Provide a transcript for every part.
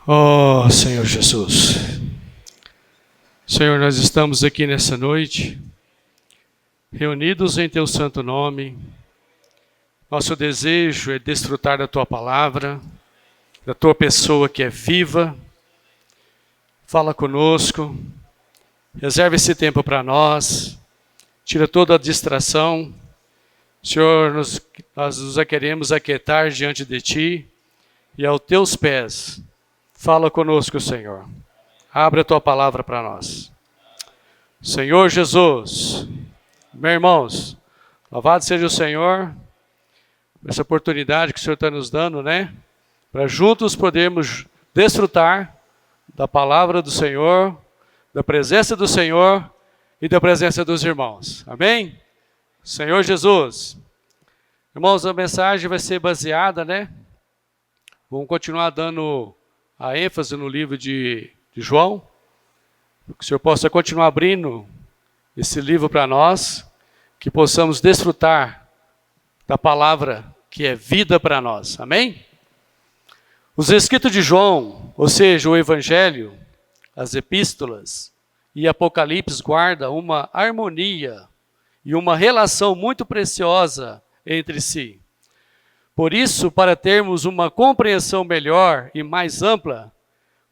Oh, Senhor Jesus. Senhor, nós estamos aqui nessa noite, reunidos em Teu santo nome. Nosso desejo é desfrutar da Tua palavra, da Tua pessoa que é viva. Fala conosco, reserva esse tempo para nós, tira toda a distração. Senhor, nós nos queremos aquietar diante de Ti e aos Teus pés. Fala conosco, Senhor. Abre a Tua palavra para nós. Senhor Jesus, meus irmãos, louvado seja o Senhor por essa oportunidade que o Senhor está nos dando, né? Para juntos podermos desfrutar da palavra do Senhor, da presença do Senhor e da presença dos irmãos. Amém? Senhor Jesus. Irmãos, a mensagem vai ser baseada, né? Vamos continuar dando a ênfase no livro de João, que o Senhor possa continuar abrindo esse livro para nós, que possamos desfrutar da palavra que é vida para nós. Amém? Os escritos de João, ou seja, o Evangelho, as epístolas e Apocalipse guardam uma harmonia e uma relação muito preciosa entre si. Por isso, para termos uma compreensão melhor e mais ampla,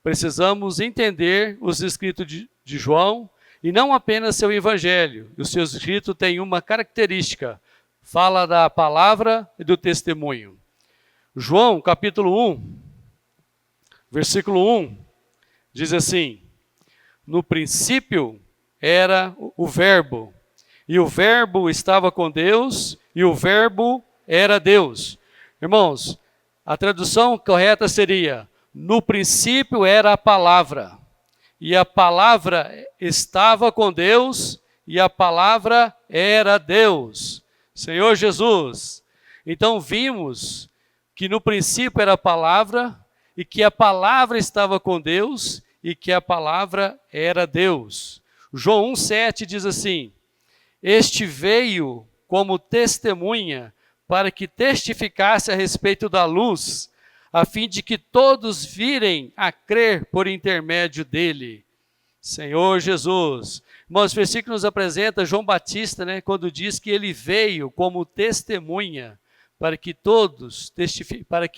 precisamos entender os escritos de João e não apenas seu evangelho. O seu escrito tem uma característica, fala da palavra e do testemunho. João, capítulo 1, versículo 1, diz assim: no princípio era o verbo, e o verbo estava com Deus, e o verbo era Deus. Irmãos, a tradução correta seria: no princípio era a palavra, e a palavra estava com Deus, e a palavra era Deus. Senhor Jesus. Então vimos que no princípio era a palavra, e que a palavra estava com Deus, e que a palavra era Deus. João 1,7 diz assim: este veio como testemunha, para que testificasse a respeito da luz, a fim de que todos virem a crer por intermédio dele. Senhor Jesus. Irmãos, esse versículo nos apresenta João Batista, né, quando diz que ele veio como testemunha, para que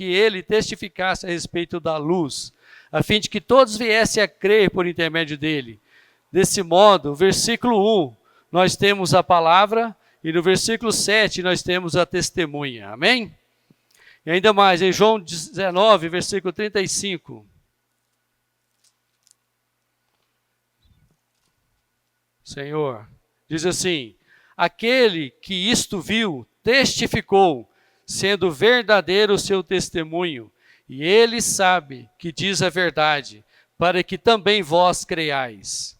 ele testificasse a respeito da luz, a fim de que todos viessem a crer por intermédio dele. Desse modo, versículo 1, nós temos a palavra, e no versículo 7 nós temos a testemunha. Amém? E ainda mais, em João 19, versículo 35. Senhor, diz assim: aquele que isto viu, testificou, sendo verdadeiro o seu testemunho, e ele sabe que diz a verdade, para que também vós creiais.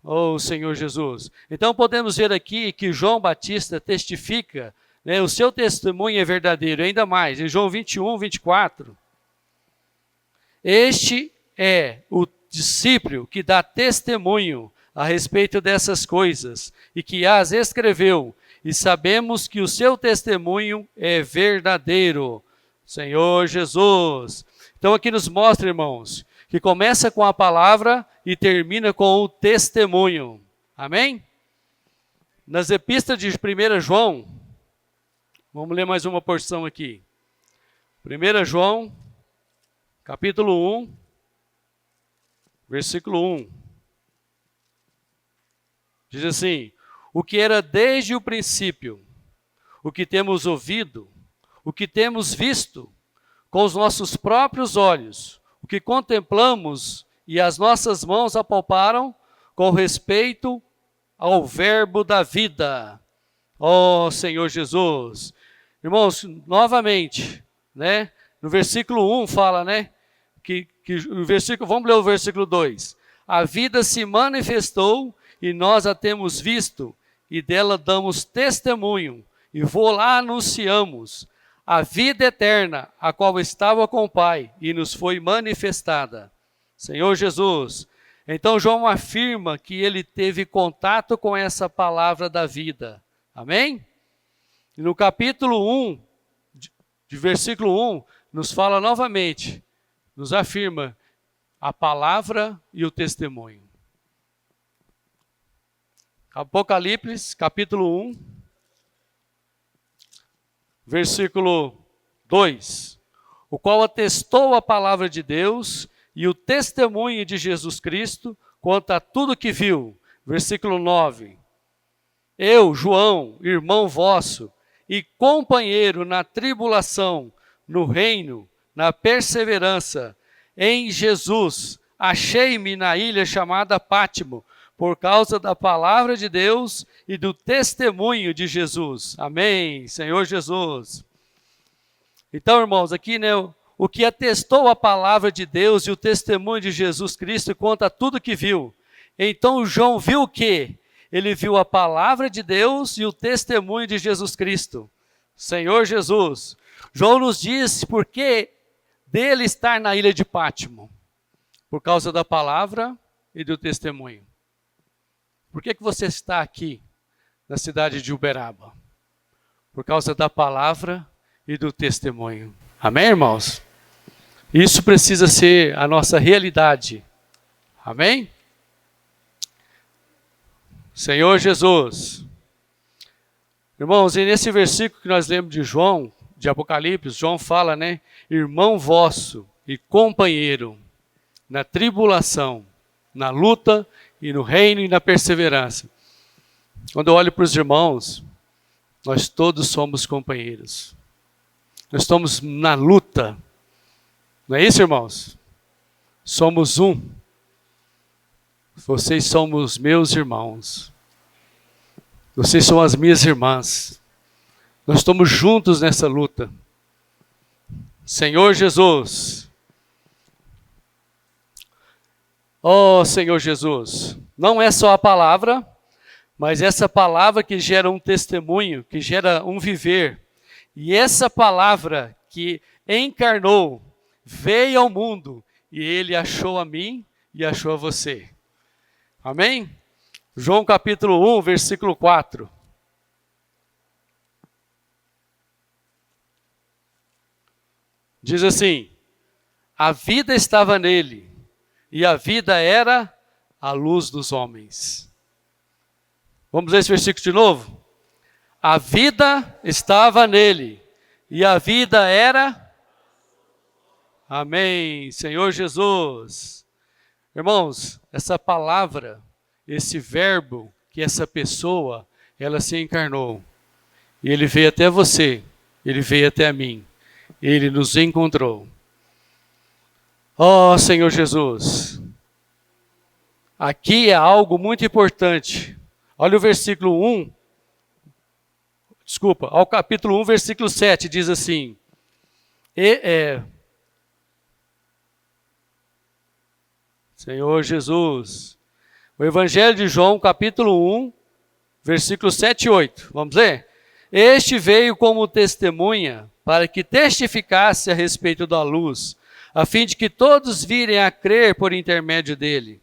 Oh, Senhor Jesus. Então podemos ver aqui que João Batista testifica, né, o seu testemunho é verdadeiro. Ainda mais, em João 21, 24. Este é o discípulo que dá testemunho a respeito dessas coisas e que as escreveu, e sabemos que o seu testemunho é verdadeiro. Senhor Jesus. Então aqui nos mostra, irmãos, que começa com a palavra e termina com o testemunho. Amém? Nas epístolas de 1 João, vamos ler mais uma porção aqui. 1 João, capítulo 1, versículo 1. Diz assim: o que era desde o princípio, o que temos ouvido, o que temos visto com os nossos próprios olhos, o que contemplamos e as nossas mãos apalparam com respeito ao verbo da vida. Ó Senhor Jesus. Irmãos, novamente, né? No versículo 1 fala, né? Vamos ler o versículo 2. A vida se manifestou e nós a temos visto e dela damos testemunho e lá anunciamos a vida eterna, a qual estava com o Pai e nos foi manifestada. Senhor Jesus. Então João afirma que ele teve contato com essa palavra da vida. Amém? E no capítulo 1, de versículo 1, nos fala novamente, nos afirma a palavra e o testemunho. Apocalipse, capítulo 1, versículo 2. O qual atestou a palavra de Deus e o testemunho de Jesus Cristo quanto a tudo que viu. Versículo 9. Eu, João, irmão vosso, e companheiro na tribulação, no reino, na perseverança, em Jesus, achei-me na ilha chamada Pátimo, por causa da palavra de Deus e do testemunho de Jesus. Amém, Senhor Jesus. Então, irmãos, aqui, né, o que atestou a palavra de Deus e o testemunho de Jesus Cristo conta tudo que viu. Então, João viu o quê? Ele viu a palavra de Deus e o testemunho de Jesus Cristo. Senhor Jesus. João nos diz por que dele estar na ilha de Pátimo. Por causa da palavra e do testemunho. Por que você está aqui, na cidade de Uberaba? Por causa da palavra e do testemunho. Amém, irmãos? Isso precisa ser a nossa realidade. Amém? Senhor Jesus. Irmãos, e nesse versículo que nós lemos de João, de Apocalipse, João fala, né? Irmão vosso e companheiro na tribulação, na luta e no reino e na perseverança. Quando eu olho para os irmãos, nós todos somos companheiros. Nós estamos na luta. Não é isso, irmãos? Somos um. Vocês são os meus irmãos. Vocês são as minhas irmãs. Nós estamos juntos nessa luta. Senhor Jesus. Oh, Senhor Jesus. Não é só a palavra, mas essa palavra que gera um testemunho, que gera um viver. E essa palavra que encarnou, veio ao mundo, e ele achou a mim e achou a você. Amém? João capítulo 1, versículo 4. Diz assim: a vida estava nele, e a vida era a luz dos homens. Vamos ler esse versículo de novo? A vida estava nele, e a vida era... Amém, Senhor Jesus. Irmãos, essa palavra, esse verbo, que essa pessoa, ela se encarnou. E ele veio até você, ele veio até a mim. Ele nos encontrou. Oh, Senhor Jesus. Aqui é algo muito importante. Olha o versículo 1. Desculpa, ao capítulo 1, versículo 7, diz assim. Senhor Jesus. O Evangelho de João, capítulo 1, versículos 7 e 8. Vamos ler? Este veio como testemunha, para que testificasse a respeito da luz, a fim de que todos virem a crer por intermédio dele.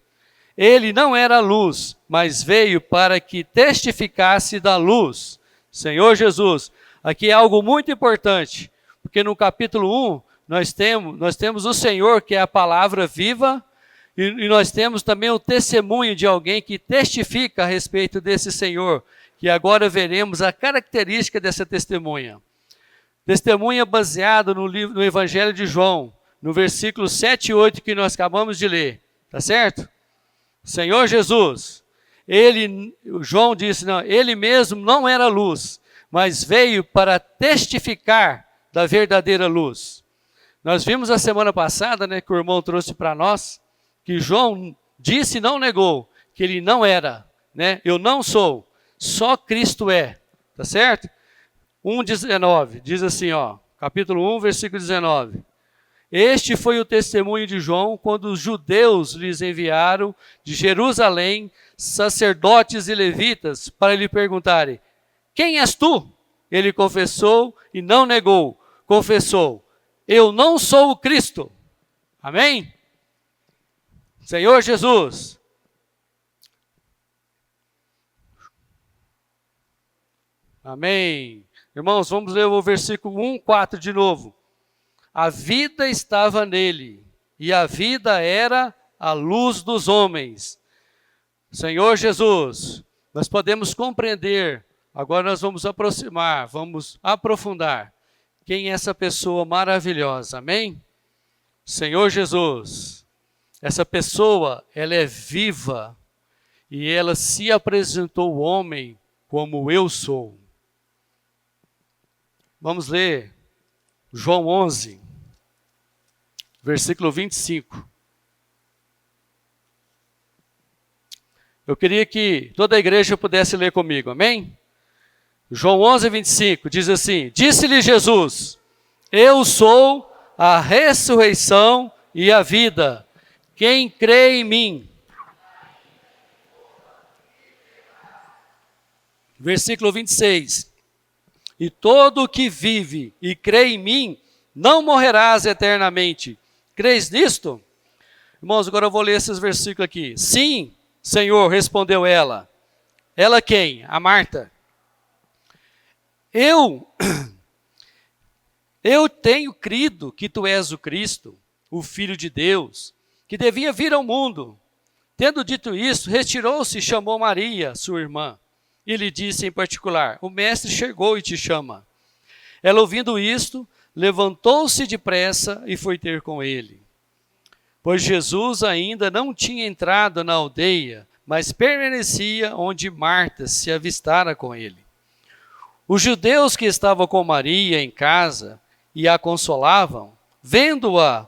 Ele não era luz, mas veio para que testificasse da luz. Senhor Jesus, aqui é algo muito importante, porque no capítulo 1, nós temos o Senhor, que é a palavra viva, e nós temos também o testemunho de alguém que testifica a respeito desse Senhor, que agora veremos a característica dessa testemunha. Testemunha baseada no Evangelho de João, no versículo 7 e 8 que nós acabamos de ler. Tá certo? Senhor Jesus, João disse, não, ele mesmo não era luz, mas veio para testificar da verdadeira luz. Nós vimos a semana passada, né, que o irmão trouxe para nós, que João disse e não negou, que ele não era, né? Eu não sou, só Cristo é, tá certo? 1,19, diz assim, ó, capítulo 1, versículo 19. Este foi o testemunho de João quando os judeus lhes enviaram de Jerusalém sacerdotes e levitas para lhe perguntarem, quem és tu? Ele confessou e não negou, confessou, eu não sou o Cristo. Amém? Senhor Jesus. Amém. Irmãos, vamos ler o versículo 1, 4 de novo. a vida estava nele, e a vida era a luz dos homens. Senhor Jesus, nós podemos compreender, agora nós vamos aproximar, vamos aprofundar quem é essa pessoa maravilhosa, amém? Senhor Jesus, essa pessoa, ela é viva e ela se apresentou ao homem como eu sou. Vamos ler João 11, versículo 25. Eu queria que toda a igreja pudesse ler comigo, amém? João 11, 25, diz assim: Disse-lhe Jesus, eu sou a ressurreição e a vida. Quem crê em mim. Versículo 26. E todo o que vive e crê em mim, não morrerás eternamente. Crês nisto? Irmãos, agora eu vou ler esses versículos aqui. Sim, Senhor, respondeu ela. Ela quem? A Marta. Eu tenho crido que tu és o Cristo, o Filho de Deus, que devia vir ao mundo. Tendo dito isso, retirou-se e chamou Maria, sua irmã, e lhe disse em particular, o mestre chegou e te chama. Ela, ouvindo isto, levantou-se depressa e foi ter com ele. Pois Jesus ainda não tinha entrado na aldeia, mas permanecia onde Marta se avistara com ele. Os judeus que estavam com Maria em casa e a consolavam, vendo-a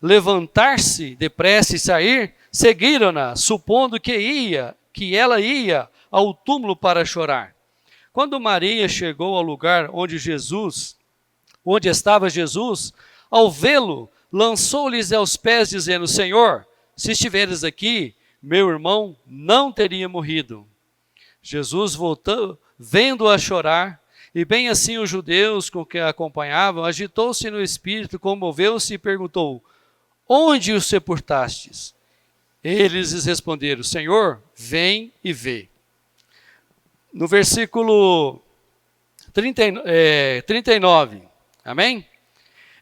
levantar-se depressa e sair, seguiram-na, supondo que ela ia ao túmulo para chorar. Quando Maria chegou ao lugar onde estava Jesus, ao vê-lo, lançou-lhes aos pés, dizendo, Senhor, se estiveres aqui, meu irmão não teria morrido. Jesus voltou, vendo-a chorar, e bem assim os judeus com que a acompanhavam, agitou-se no espírito, comoveu-se e perguntou, onde o sepultastes? Eles lhes responderam, Senhor, vem e vê. No versículo 39, amém?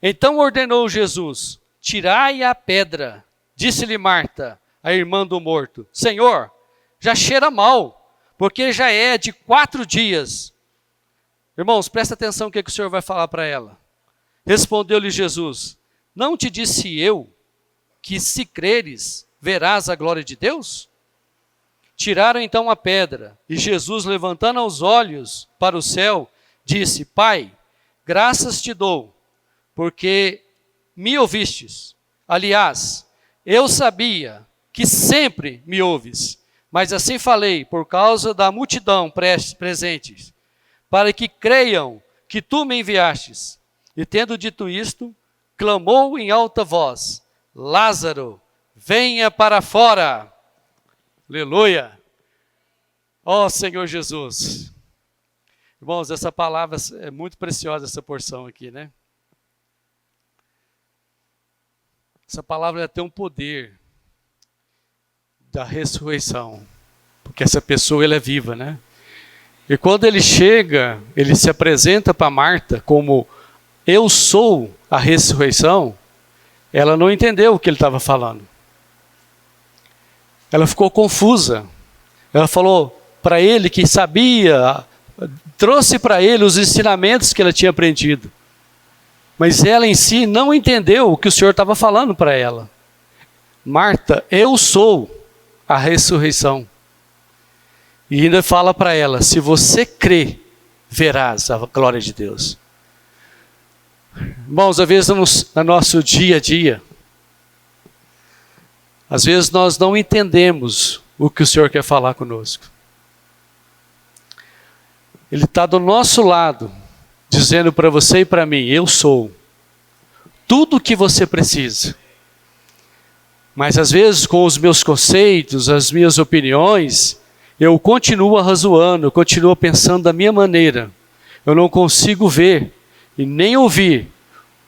Então ordenou Jesus, tirai a pedra. Disse-lhe Marta, a irmã do morto, Senhor, já cheira mal, porque já é de 4 dias. Irmãos, presta atenção no que o Senhor vai falar para ela. Respondeu-lhe Jesus, não te disse eu que se creres, verás a glória de Deus? Tiraram então a pedra, e Jesus, levantando os olhos para o céu, disse, Pai, graças te dou, porque me ouvistes. Aliás, eu sabia que sempre me ouves, mas assim falei por causa da multidão presentes, para que creiam que tu me enviastes. E tendo dito isto, clamou em alta voz, Lázaro, venha para fora. Aleluia. Ó Senhor Jesus. Irmãos, essa palavra é muito preciosa, essa porção aqui, né? Essa palavra tem um poder da ressurreição, porque essa pessoa ela é viva, né? E quando ele chega, ele se apresenta para Marta como eu sou a ressurreição, ela não entendeu o que ele estava falando. Ela ficou confusa. Ela falou para ele que sabia, trouxe para ele os ensinamentos que ela tinha aprendido. Mas ela em si não entendeu o que o Senhor estava falando para ela. Marta, eu sou a ressurreição. E ainda fala para ela, se você crê, verás a glória de Deus. Irmãos, às vezes no nosso dia a dia, às vezes nós não entendemos o que o Senhor quer falar conosco. Ele está do nosso lado, dizendo para você e para mim, eu sou tudo o que você precisa. Mas às vezes com os meus conceitos, as minhas opiniões, eu continuo arrazoando, eu continuo pensando da minha maneira. Eu não consigo ver e nem ouvir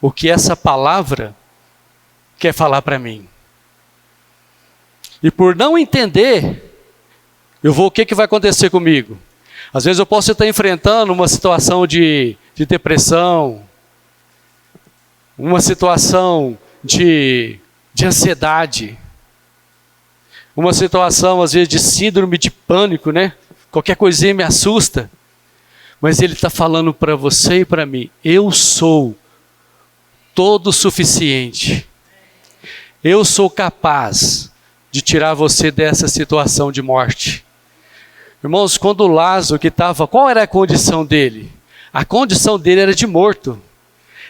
o que essa palavra quer falar para mim. E por não entender, o que vai acontecer comigo? Às vezes eu posso estar enfrentando uma situação de depressão, uma situação de ansiedade, uma situação às vezes de síndrome de pânico, né? Qualquer coisinha me assusta. Mas Ele está falando para você e para mim: eu sou todo suficiente. Eu sou capaz de tirar você dessa situação de morte. Irmãos, quando Lázaro que estava, qual era a condição dele? A condição dele era de morto.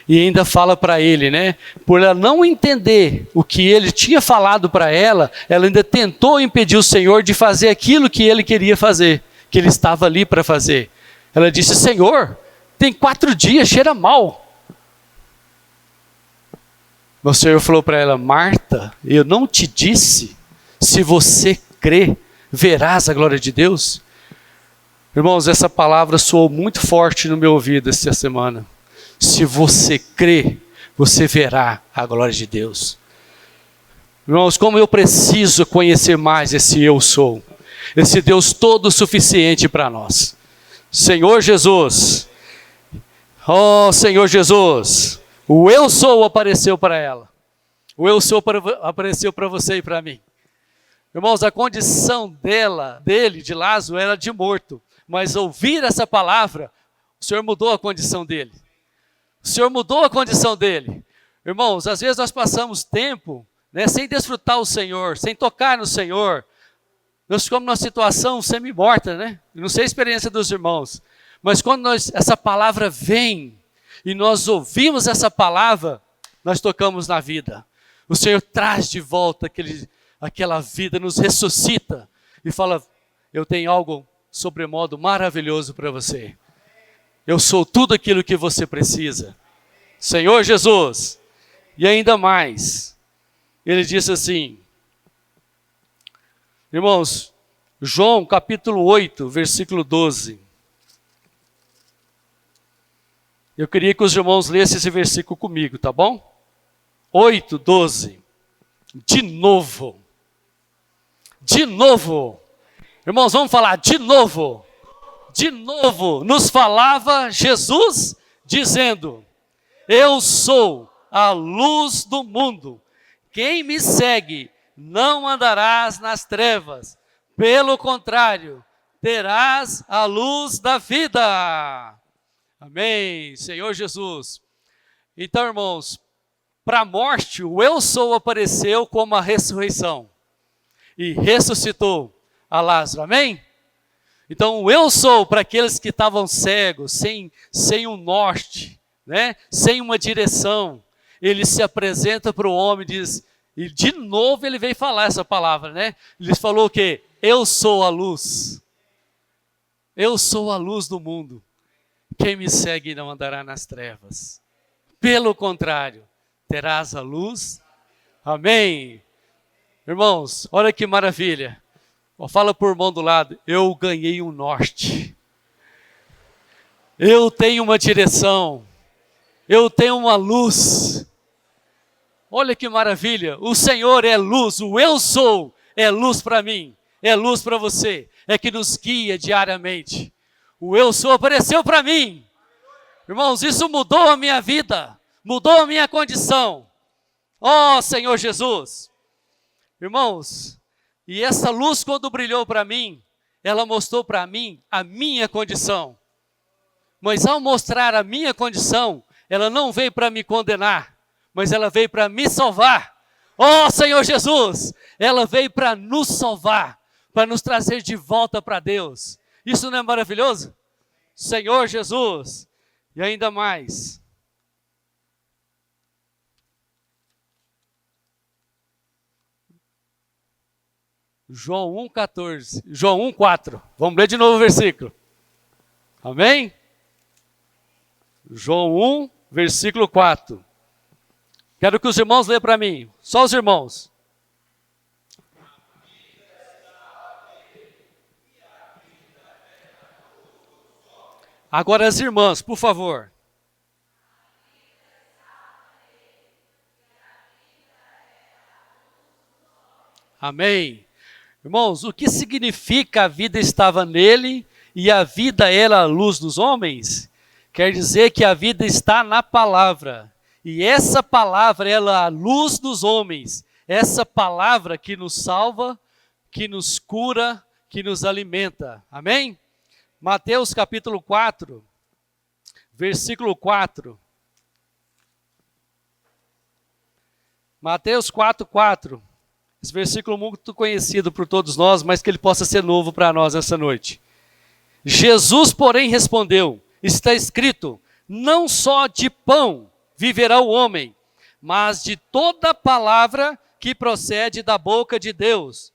E ainda fala para ele, né? Por ela não entender o que ele tinha falado para ela, ela ainda tentou impedir o Senhor de fazer aquilo que ele queria fazer, que ele estava ali para fazer. Ela disse: Senhor, tem 4 dias, cheira mal. O Senhor falou para ela: Marta, eu não te disse, se você crê, verás a glória de Deus? Irmãos, essa palavra soou muito forte no meu ouvido essa semana. Se você crê, você verá a glória de Deus. Irmãos, como eu preciso conhecer mais esse eu sou, esse Deus todo suficiente para nós. Senhor Jesus, oh Senhor Jesus, o eu sou apareceu para ela. O eu sou apareceu para você e para mim. Irmãos, a condição dele, de Lázaro, era de morto. Mas ouvir essa palavra, o Senhor mudou a condição dele. O Senhor mudou a condição dele. Irmãos, às vezes nós passamos tempo, né, sem desfrutar o Senhor, sem tocar no Senhor. Nós ficamos numa situação semi-morta, né? Não sei a experiência dos irmãos. Mas quando essa palavra vem e nós ouvimos essa palavra, nós tocamos na vida. O Senhor traz de volta aquela vida, nos ressuscita e fala: eu tenho algo sobremodo maravilhoso para você. Eu sou tudo aquilo que você precisa. Senhor Jesus. E ainda mais, ele disse assim, irmãos, João capítulo 8, versículo 12. Eu queria que os irmãos lessem esse versículo comigo, tá bom? 8, 12. De novo. De novo. Irmãos, vamos falar de novo. De novo, nos falava Jesus dizendo: eu sou a luz do mundo. Quem me segue não andarás nas trevas. Pelo contrário, terás a luz da vida. Amém, Senhor Jesus. Então, irmãos, para a morte, o eu sou apareceu como a ressurreição. E ressuscitou a Lázaro, amém? Então, o eu sou para aqueles que estavam cegos, sem um norte, né? Sem uma direção. Ele se apresenta para o homem e diz, e de novo ele veio falar essa palavra, né? Ele falou o quê? Eu sou a luz. Eu sou a luz do mundo. Quem me segue não andará nas trevas. Pelo contrário, terás a luz. Amém. Irmãos, olha que maravilha. Fala por mão do lado: eu ganhei um norte. Eu tenho uma direção. Eu tenho uma luz. Olha que maravilha. O Senhor é luz. O eu sou é luz para mim. É luz para você. É que nos guia diariamente. O eu sou apareceu para mim. Irmãos, isso mudou a minha vida. Mudou a minha condição. Oh, Senhor Jesus. Irmãos, e essa luz quando brilhou para mim, ela mostrou para mim a minha condição. Mas ao mostrar a minha condição, ela não veio para me condenar, mas ela veio para me salvar. Oh, Senhor Jesus, ela veio para nos salvar, para nos trazer de volta para Deus. Isso não é maravilhoso? Senhor Jesus, e ainda mais. João 1,14. João 1,4. Vamos ler de novo o versículo. Amém? João 1, versículo 4. Quero que os irmãos leiam para mim. Só os irmãos. Agora as irmãs, por favor. Amém. Irmãos, o que significa a vida estava nele e a vida era a luz dos homens? Quer dizer que a vida está na palavra. E essa palavra, ela é a luz dos homens. Essa palavra que nos salva, que nos cura, que nos alimenta. Amém? Mateus capítulo 4, versículo 4. Mateus 4, 4. Esse versículo muito conhecido por todos nós, mas que ele possa ser novo para nós essa noite. Jesus, porém, respondeu: está escrito, não só de pão viverá o homem, mas de toda palavra que procede da boca de Deus.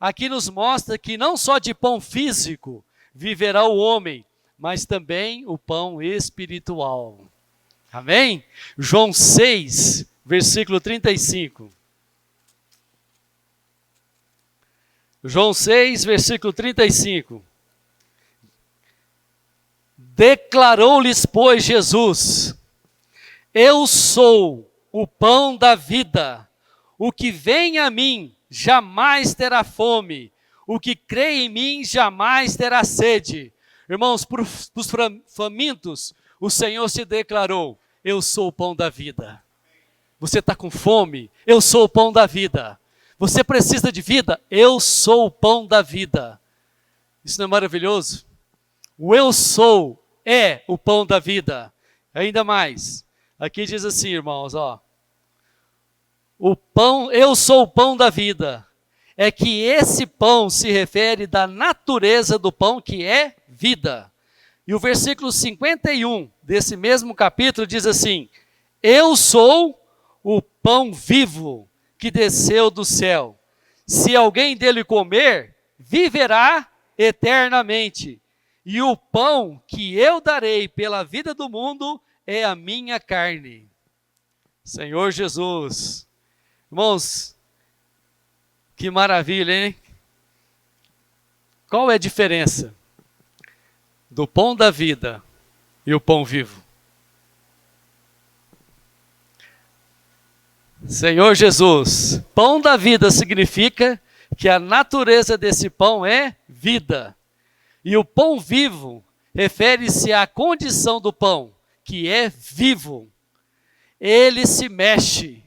Aqui nos mostra que não só de pão físico viverá o homem, mas também o pão espiritual. Amém? João 6, versículo 35. João 6, versículo 35. Declarou-lhes, pois, Jesus: eu sou o pão da vida. O que vem a mim jamais terá fome. O que crê em mim jamais terá sede. Irmãos, para os famintos, o Senhor se declarou: eu sou o pão da vida. Você está com fome? Eu sou o pão da vida. Você precisa de vida? Eu sou o pão da vida. Isso não é maravilhoso? O eu sou é o pão da vida. Ainda mais. Aqui diz assim, irmãos, ó. O pão, eu sou o pão da vida. É que esse pão se refere da natureza do pão que é vida. E o versículo 51 desse mesmo capítulo diz assim: eu sou o pão vivo que desceu do céu. Se alguém dele comer, viverá eternamente. E o pão que eu darei pela vida do mundo é a minha carne. Senhor Jesus. Irmãos, que maravilha, hein? Qual é a diferença do pão da vida e o pão vivo? Senhor Jesus, pão da vida significa que a natureza desse pão é vida. E o pão vivo refere-se à condição do pão, que é vivo. Ele se mexe,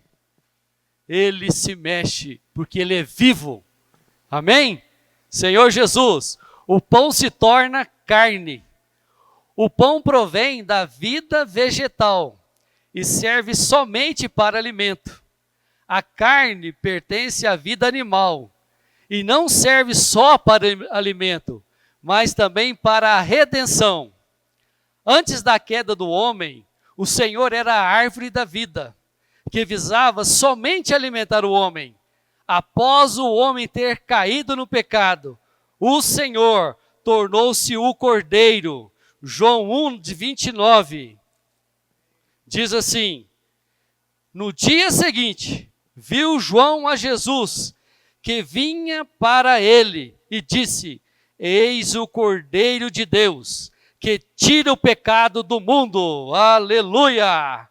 porque ele é vivo. Amém? Senhor Jesus, o pão se torna carne. O pão provém da vida vegetal e serve somente para alimento. A carne pertence à vida animal e não serve só para alimento, mas também para a redenção. Antes da queda do homem, o Senhor era a árvore da vida, que visava somente alimentar o homem. Após o homem ter caído no pecado, o Senhor tornou-se o Cordeiro. João 1, de 29, diz assim: no dia seguinte, viu João a Jesus, que vinha para ele, e disse: eis o Cordeiro de Deus, que tira o pecado do mundo. Aleluia!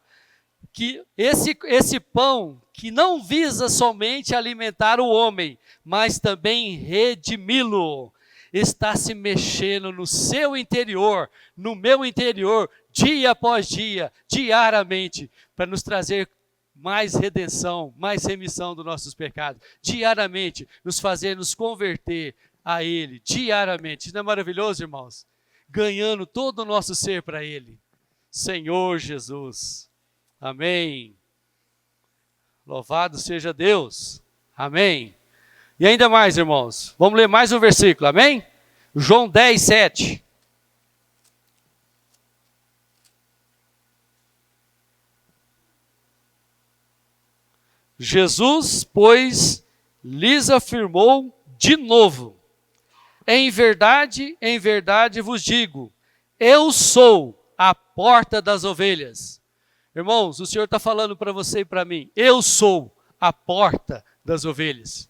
Que esse pão que não visa somente alimentar o homem, mas também redimi-lo, está se mexendo no seu interior, no meu interior, dia após dia, diariamente, para nos trazer mais redenção, mais remissão dos nossos pecados, diariamente, nos fazer nos converter a Ele, diariamente. Isso não é maravilhoso, irmãos? Ganhando todo o nosso ser para Ele. Senhor Jesus. Amém. Louvado seja Deus. Amém. E ainda mais, irmãos. Vamos ler mais um versículo. Amém? João 10, 7. Jesus, pois, lhes afirmou de novo: em verdade vos digo, eu sou a porta das ovelhas. Irmãos, o Senhor está falando para você e para mim: eu sou a porta das ovelhas.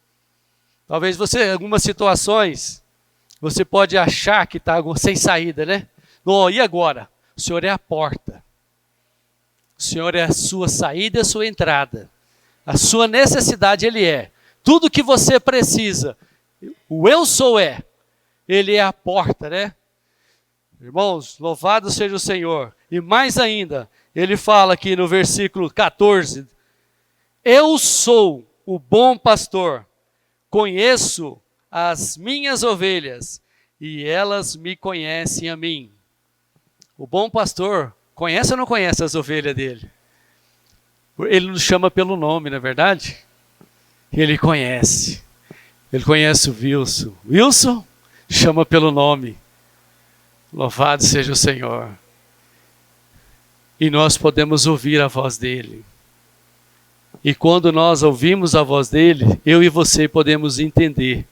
Talvez você, em algumas situações, você pode achar que está sem saída, né? Não, e agora? O Senhor é a porta. O Senhor é a sua saída e a sua entrada. A sua necessidade Ele é. Tudo que você precisa, o eu sou é. Ele é a porta, né? Irmãos, louvado seja o Senhor. E mais ainda, Ele fala aqui no versículo 14: eu sou o bom pastor, conheço as minhas ovelhas e elas me conhecem a mim. O bom pastor conhece ou não conhece as ovelhas dele? Ele nos chama pelo nome, não é verdade? Ele conhece. Ele conhece o Wilson. Wilson chama pelo nome. Louvado seja o Senhor. E nós podemos ouvir a voz dele. E quando nós ouvimos a voz dele, eu e você podemos entender.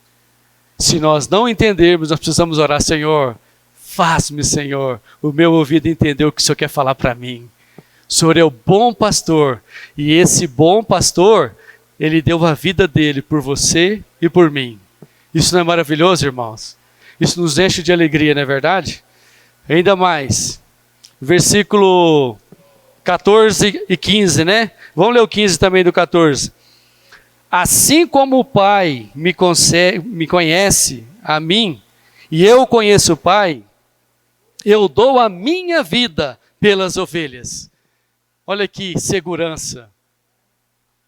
Se nós não entendermos, nós precisamos orar: Senhor, faz-me, Senhor, o meu ouvido entender o que o Senhor quer falar para mim. O Senhor é o bom pastor. E esse bom pastor, ele deu a vida dele por você e por mim. Isso não é maravilhoso, irmãos? Isso nos enche de alegria, não é verdade? Ainda mais, versículo 14 e 15, né? Vamos ler o 15 também do 14. Assim como o Pai me conhece a mim, e eu conheço o Pai, eu dou a minha vida pelas ovelhas. Olha que segurança.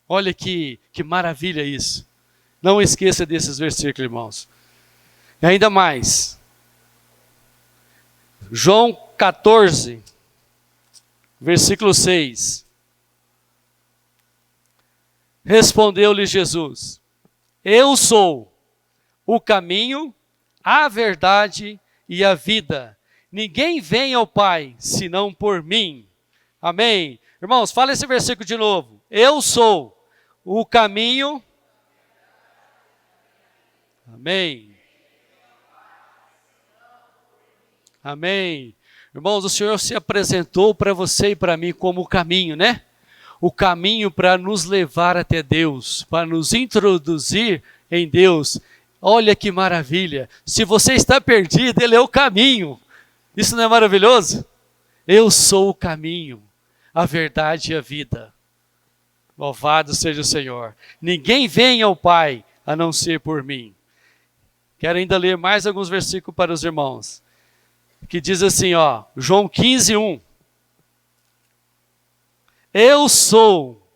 Olha que maravilha isso. Não esqueça desses versículos, irmãos. E ainda mais. João 14, versículo 6. Respondeu-lhe Jesus: eu sou o caminho, a verdade e a vida. Ninguém vem ao Pai senão por mim. Amém. Irmãos, fala esse versículo de novo. Eu sou o caminho. Amém. Amém. Irmãos, o Senhor se apresentou para você e para mim como o caminho, né? O caminho para nos levar até Deus, para nos introduzir em Deus. Olha que maravilha. Se você está perdido, Ele é o caminho. Isso não é maravilhoso? Eu sou o caminho, a verdade e a vida. Louvado seja o Senhor. Ninguém vem ao Pai a não ser por mim. Quero ainda ler mais alguns versículos para os irmãos. Que diz assim, ó, João 15, 1. Eu sou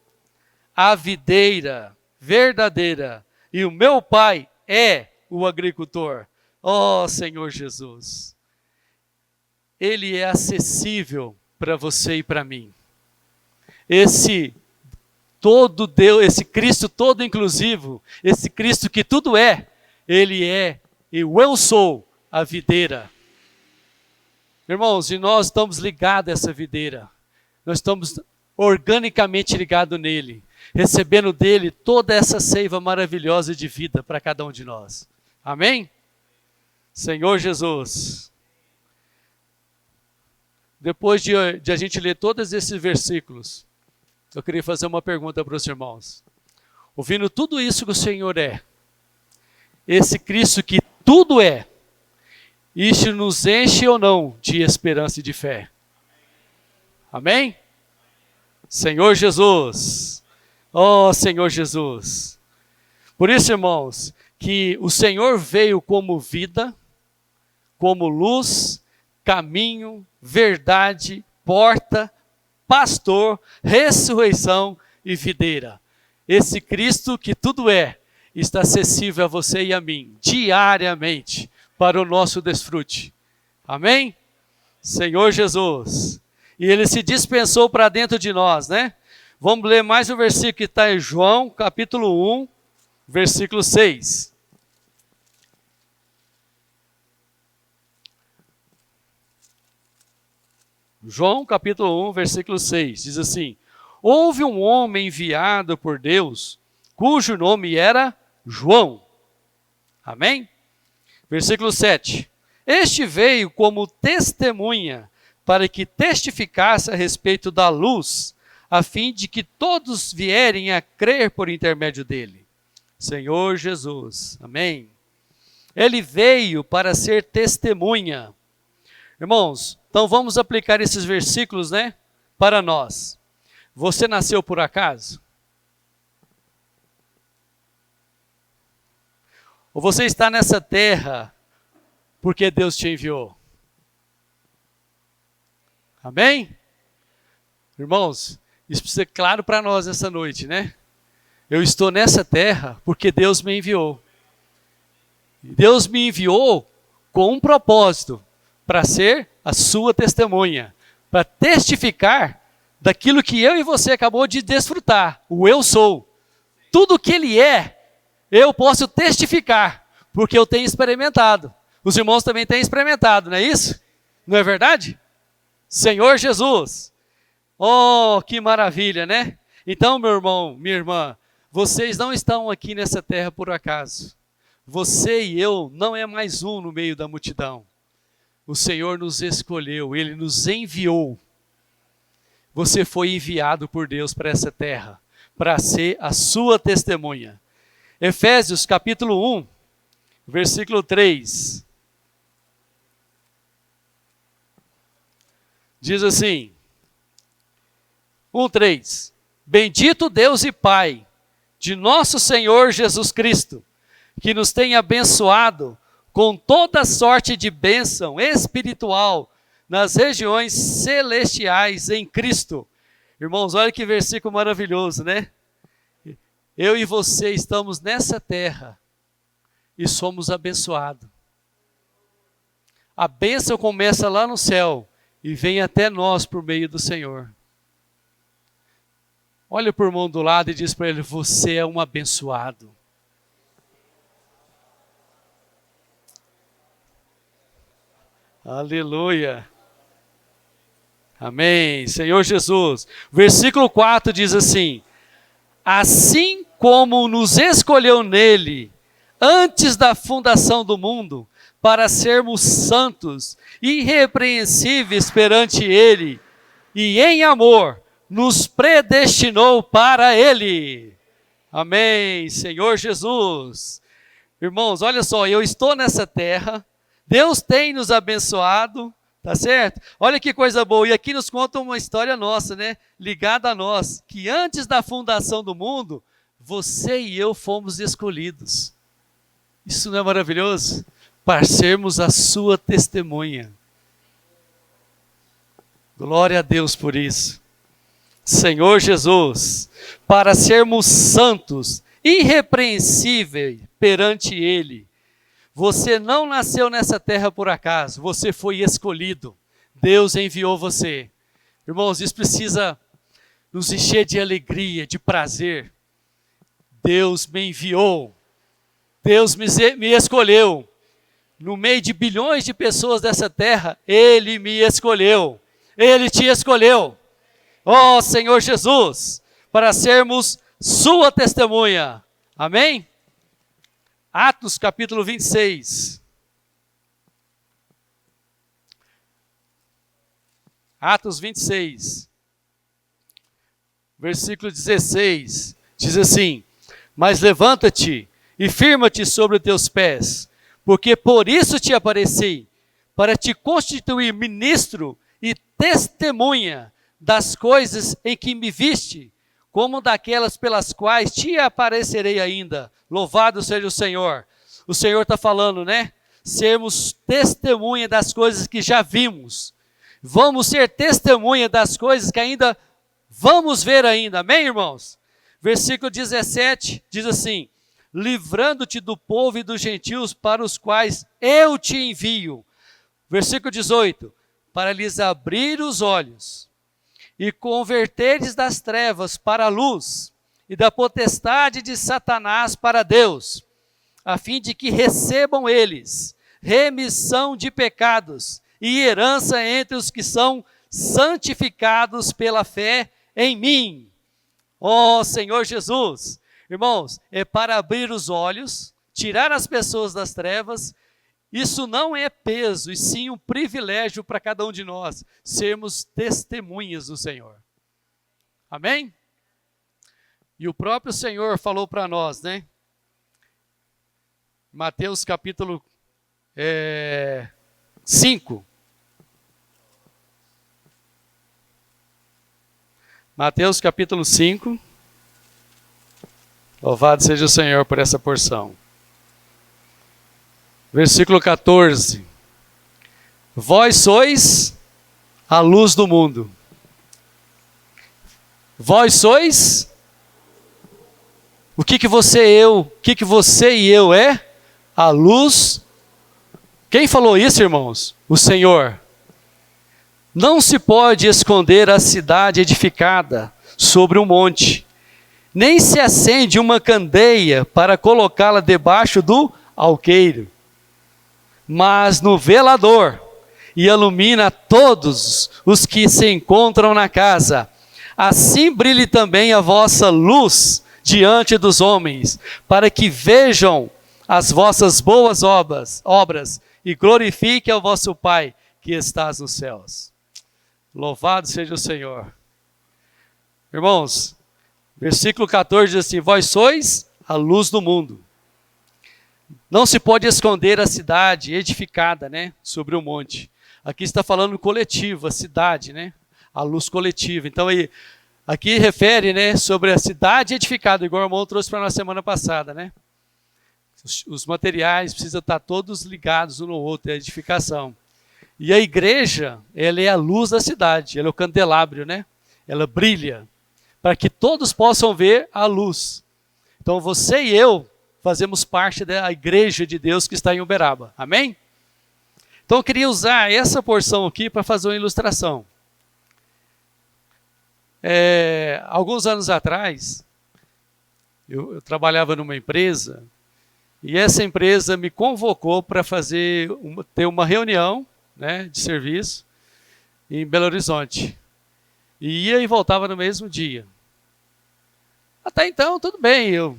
a videira verdadeira e o meu Pai é o agricultor. Ó Senhor Jesus. Ele é acessível para você e para mim. Esse todo Deus, esse Cristo todo inclusivo, esse Cristo que tudo é, Ele é e eu sou a videira. Irmãos, e nós estamos ligados a essa videira. Nós estamos organicamente ligados nele, recebendo dele toda essa seiva maravilhosa de vida para cada um de nós. Amém? Senhor Jesus. Depois de a gente ler todos esses versículos, eu queria fazer uma pergunta para os irmãos. Ouvindo tudo isso que o Senhor é, esse Cristo que tudo é, isso nos enche ou não de esperança e de fé? Amém? Senhor Jesus. Oh, Senhor Jesus. Por isso, irmãos, que o Senhor veio como vida, como luz, caminho, verdade, porta, pastor, ressurreição e videira. Esse Cristo que tudo é, está acessível a você e a mim, diariamente, para o nosso desfrute. Amém? Senhor Jesus. E Ele se dispensou para dentro de nós, né? Vamos ler mais um versículo que está em João, capítulo 1, versículo 6. João, capítulo 1, versículo 6, diz assim: houve um homem enviado por Deus, cujo nome era João. Amém? Versículo 7. Este veio como testemunha, para que testificasse a respeito da luz, a fim de que todos vierem a crer por intermédio dele. Senhor Jesus. Amém? Ele veio para ser testemunha. Irmãos, então vamos aplicar esses versículos, né, para nós. Você nasceu por acaso? Ou você está nessa terra porque Deus te enviou? Amém? Irmãos, isso precisa ser claro para nós essa noite, né? Eu estou nessa terra porque Deus me enviou. Deus me enviou com um propósito, para ser a sua testemunha, para testificar daquilo que eu e você acabou de desfrutar, o eu sou. Tudo que Ele é, eu posso testificar, porque eu tenho experimentado. Os irmãos também têm experimentado, não é isso? Não é verdade? Senhor Jesus. Oh, que maravilha, né? Então, meu irmão, minha irmã, vocês não estão aqui nessa terra por acaso. Você e eu não é mais um no meio da multidão. O Senhor nos escolheu, Ele nos enviou. Você foi enviado por Deus para essa terra, para ser a sua testemunha. Efésios capítulo 1, versículo 3. Diz assim, 1:3. Bendito Deus e Pai de nosso Senhor Jesus Cristo, que nos tem abençoado com toda sorte de bênção espiritual nas regiões celestiais em Cristo. Irmãos, olha que versículo maravilhoso, né? Eu e você estamos nessa terra e somos abençoados. A bênção começa lá no céu e vem até nós por meio do Senhor. Olha para o irmão do lado e diz para ele, você é um abençoado. Aleluia. Amém. Senhor Jesus. Versículo 4 diz assim, assim como nos escolheu nele, antes da fundação do mundo, para sermos santos, irrepreensíveis perante ele, e em amor, nos predestinou para ele. Amém. Senhor Jesus. Irmãos, olha só, eu estou nessa terra, Deus tem nos abençoado, tá certo? Olha que coisa boa, e aqui nos conta uma história nossa, né? Ligada a nós, que antes da fundação do mundo, você e eu fomos escolhidos. Isso não é maravilhoso? Para sermos a sua testemunha. Glória a Deus por isso. Senhor Jesus, para sermos santos, irrepreensíveis perante Ele. Você não nasceu nessa terra por acaso, você foi escolhido. Deus enviou você. Irmãos, isso precisa nos encher de alegria, de prazer. Deus me enviou. Deus me escolheu. No meio de bilhões de pessoas dessa terra, Ele me escolheu. Ele te escolheu. Ó Senhor Jesus, para sermos sua testemunha. Amém? Atos capítulo 26. Atos 26. Versículo 16. Diz assim, mas levanta-te e firma-te sobre os teus pés, porque por isso te apareci, para te constituir ministro e testemunha das coisas em que me viste, como daquelas pelas quais te aparecerei ainda. Louvado seja o Senhor. O Senhor está falando, né? Sermos testemunha das coisas que já vimos. Vamos ser testemunha das coisas que ainda vamos ver ainda. Amém, irmãos? Versículo 17 diz assim, livrando-te do povo e dos gentios para os quais eu te envio. Versículo 18, para lhes abrir os olhos e converteres das trevas para a luz, e da potestade de Satanás para Deus, a fim de que recebam eles remissão de pecados e herança entre os que são santificados pela fé em mim. Ó Senhor Jesus, irmãos, é para abrir os olhos, tirar as pessoas das trevas. Isso não é peso, e sim um privilégio para cada um de nós, sermos testemunhas do Senhor. Amém? E o próprio Senhor falou para nós, né? Mateus capítulo 5. Mateus capítulo 5. Louvado seja o Senhor por essa porção. Versículo 14. Vós sois a luz do mundo. Vós sois? O que você e eu é? A luz. Quem falou isso, irmãos? O Senhor. Não se pode esconder a cidade edificada sobre um monte, nem se acende uma candeia para colocá-la debaixo do alqueire, mas no velador, e ilumina todos os que se encontram na casa. Assim brilhe também a vossa luz diante dos homens, para que vejam as vossas boas obras e glorifiquem ao vosso Pai que estás nos céus. Louvado seja o Senhor. Irmãos, versículo 14 diz assim: vós sois a luz do mundo. Não se pode esconder a cidade edificada, né, sobre o monte. Aqui está falando coletivo, a cidade, né, a luz coletiva. Então, aqui refere, né, sobre a cidade edificada, igual o irmão trouxe para nós semana passada, né. Os materiais precisam estar todos ligados um no outro, é a edificação. E a igreja, ela é a luz da cidade, ela é o candelabro, né, ela brilha, para que todos possam ver a luz. Então, você e eu fazemos parte da igreja de Deus que está em Uberaba. Amém? Então eu queria usar essa porção aqui para fazer uma ilustração. Alguns anos atrás, eu trabalhava numa empresa, e essa empresa me convocou para ter uma reunião, né, de serviço em Belo Horizonte. E ia e voltava no mesmo dia. Até então, tudo bem, eu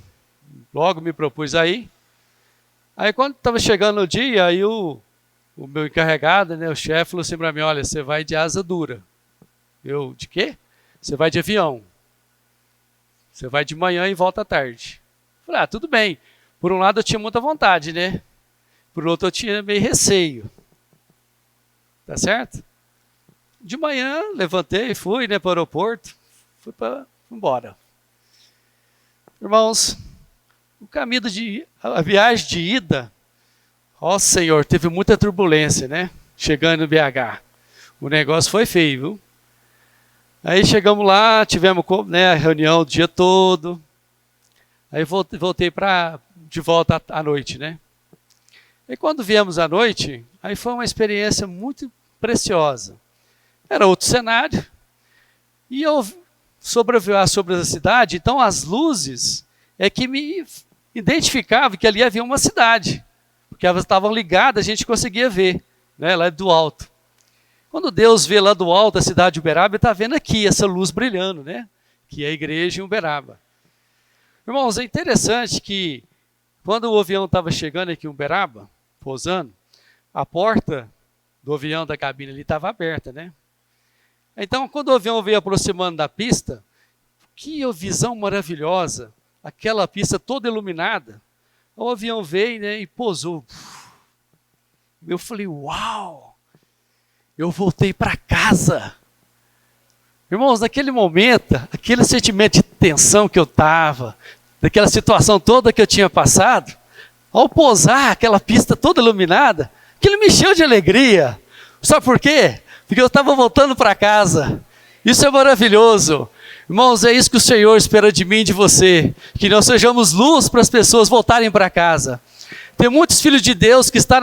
logo me propus aí. Aí quando estava chegando o dia, aí o meu encarregado, né, o chefe, falou assim para mim: olha, você vai de asa dura. Eu, de quê? Você vai de avião. Você vai de manhã e volta à tarde. Falei, tudo bem. Por um lado eu tinha muita vontade, né? Por outro eu tinha meio receio. Tá certo? De manhã, levantei, fui, né, para o aeroporto, fui embora. Irmãos, a viagem de ida, ó Senhor, teve muita turbulência, né? Chegando no BH. O negócio foi feio, viu? Aí chegamos lá, tivemos, né, a reunião o dia todo. Aí voltei de volta à noite, né? E quando viemos à noite, aí foi uma experiência muito preciosa. Era outro cenário. E eu sobrevoar sobre a cidade, então as luzes é que me identificavam que ali havia uma cidade. Porque elas estavam ligadas, a gente conseguia ver, né, lá do alto. Quando Deus vê lá do alto a cidade de Uberaba, Ele está vendo aqui essa luz brilhando, né? Que é a igreja em Uberaba. Irmãos, é interessante que quando o avião estava chegando aqui em Uberaba, pousando, a porta do avião da cabine ali estava aberta, né? Então, quando o avião veio aproximando da pista, que visão maravilhosa, aquela pista toda iluminada. O avião veio, né, e pousou. Eu falei, uau! Eu voltei para casa. Irmãos, naquele momento, aquele sentimento de tensão que eu estava, daquela situação toda que eu tinha passado, ao pousar aquela pista toda iluminada, aquilo me encheu de alegria. Sabe por quê? Porque eu estava voltando para casa. Isso é maravilhoso. Irmãos, é isso que o Senhor espera de mim e de você, que nós sejamos luz para as pessoas voltarem para casa. Tem muitos filhos de Deus que estão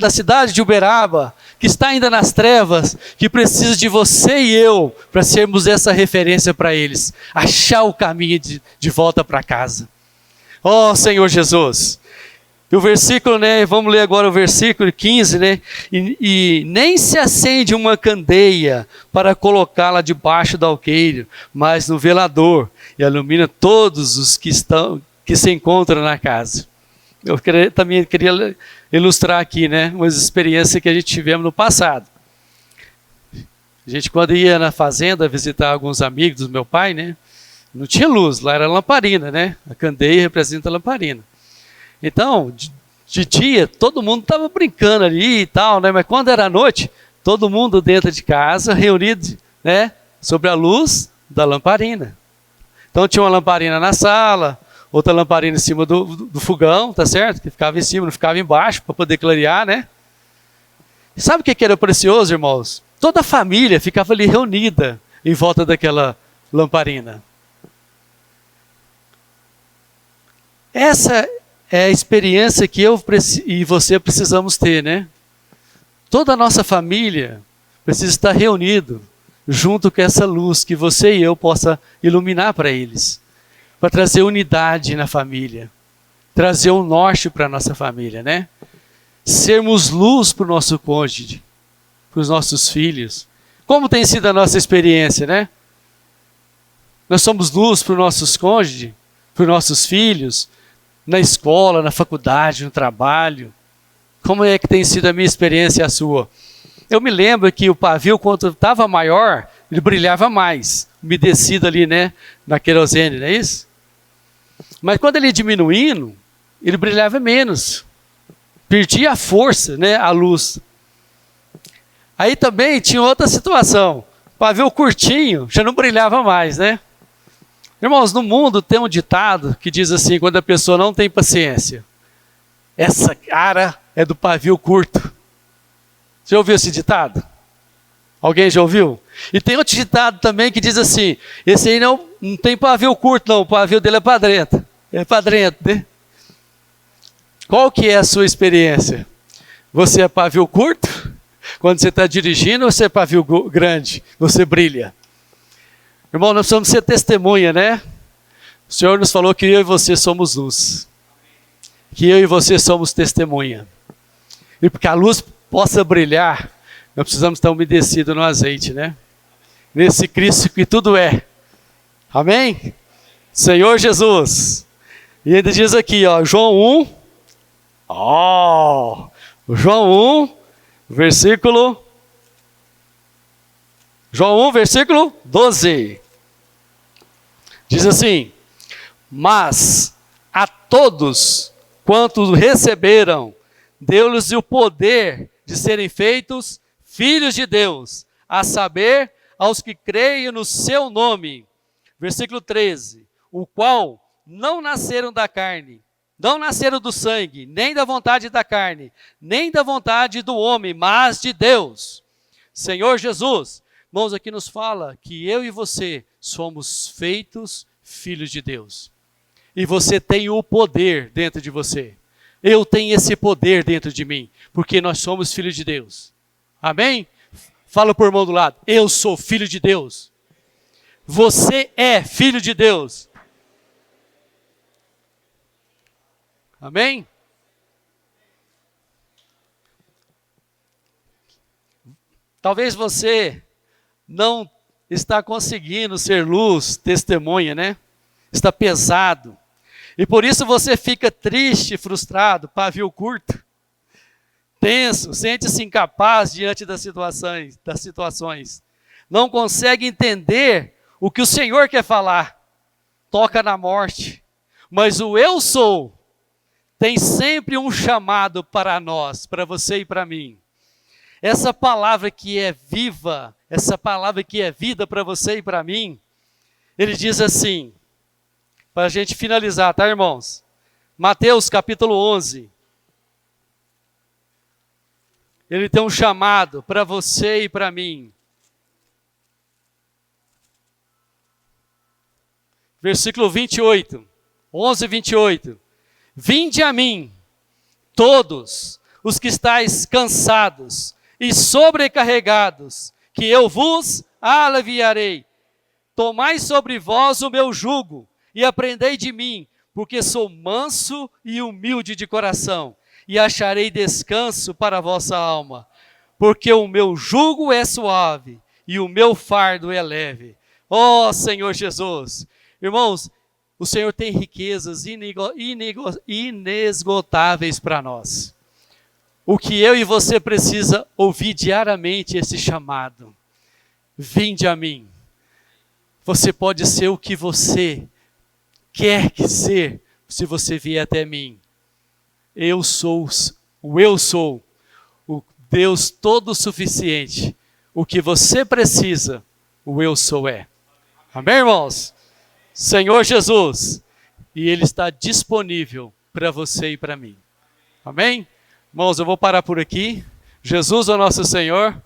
na cidade de Uberaba, que está ainda nas trevas, que precisa de você e eu para sermos essa referência para eles, achar o caminho de volta para casa. Oh, Senhor Jesus! E o versículo, né, vamos ler agora o versículo 15, né? E nem se acende uma candeia para colocá-la debaixo do alqueire, mas no velador, e ilumina todos os que se encontram na casa. Eu também queria ilustrar aqui, né, umas experiências que a gente tivemos no passado. A gente, quando ia na fazenda visitar alguns amigos do meu pai, né, não tinha luz, lá era lamparina, né? A candeia representa a lamparina. Então, de dia, todo mundo estava brincando ali e tal, né? Mas quando era noite, todo mundo dentro de casa, reunido, né, sobre a luz da lamparina. Então tinha uma lamparina na sala, outra lamparina em cima do fogão, tá certo? Que ficava em cima, não ficava embaixo, para poder clarear, né? E sabe o que era precioso, irmãos? Toda a família ficava ali reunida em volta daquela lamparina. Essa é a experiência que eu e você precisamos ter, né? Toda a nossa família precisa estar reunido junto com essa luz que você e eu possa iluminar para eles, para trazer unidade na família, trazer um norte para a nossa família, né? Sermos luz para o nosso cônjuge, para os nossos filhos. Como tem sido a nossa experiência, né? Nós somos luz para os nossos cônjuges, para os nossos filhos, na escola, na faculdade, no trabalho. Como é que tem sido a minha experiência e a sua? Eu me lembro que o pavio, quando estava maior, ele brilhava mais, umedecido ali, né, na querosene, não é isso? Mas quando ele ia diminuindo, ele brilhava menos. Perdia a força, né, a luz. Aí também tinha outra situação. O pavio curtinho já não brilhava mais, né? Irmãos, no mundo tem um ditado que diz assim, quando a pessoa não tem paciência: essa cara é do pavio curto. Já ouviu esse ditado? Alguém já ouviu? E tem outro ditado também que diz assim: esse aí não tem pavio curto não, o pavio dele é padrento. É padrento, né? Qual que é a sua experiência? Você é pavio curto? Quando você está dirigindo, ou você é pavio grande? Você brilha. Irmão, nós precisamos ser testemunha, né? O Senhor nos falou que eu e você somos luz. Que eu e você somos testemunha. E para que a luz possa brilhar, nós precisamos estar umedecidos no azeite, né? Nesse Cristo que tudo é. Amém? Senhor Jesus. E ainda diz aqui, ó, João 1. João 1, versículo 12. Diz assim: mas a todos quantos receberam, deu-lhes o poder de serem feitos filhos de Deus, a saber, aos que creem no seu nome. Versículo 13: o qual não nasceram da carne, não nasceram do sangue, nem da vontade da carne, nem da vontade do homem, mas de Deus. Senhor Jesus, irmãos, aqui nos fala que eu e você somos feitos filhos de Deus. E você tem o poder dentro de você. Eu tenho esse poder dentro de mim, porque nós somos filhos de Deus. Amém? Fala para o irmão do lado: eu sou filho de Deus. Você é filho de Deus. Amém? Talvez você não está conseguindo ser luz, testemunha, né? Está pesado. E por isso você fica triste, frustrado, pavio curto, tenso, sente-se incapaz diante das situações. Não consegue entender o que o Senhor quer falar. Toca na morte. Mas o eu sou tem sempre um chamado para nós, para você e para mim. Essa palavra que é viva, essa palavra que é vida para você e para mim, ele diz assim, para a gente finalizar, tá, irmãos? Mateus capítulo 11. Ele tem um chamado para você e para mim. Versículo 28. 11, 28. Vinde a mim, todos os que estáis cansados e sobrecarregados, que eu vos aliviarei. Tomai sobre vós o meu jugo e aprendei de mim, porque sou manso e humilde de coração, e acharei descanso para a vossa alma, porque o meu jugo é suave e o meu fardo é leve. Ó Senhor Jesus! Irmãos, o Senhor tem riquezas inesgotáveis para nós. O que eu e você precisa ouvir diariamente é esse chamado. Vinde a mim. Você pode ser o que você quer que ser, se você vier até mim. Eu sou o Deus todo suficiente. O que você precisa, o eu sou é. Amém, irmãos? Senhor Jesus, e Ele está disponível para você e para mim. Amém? Irmãos, eu vou parar por aqui. Jesus é o nosso Senhor.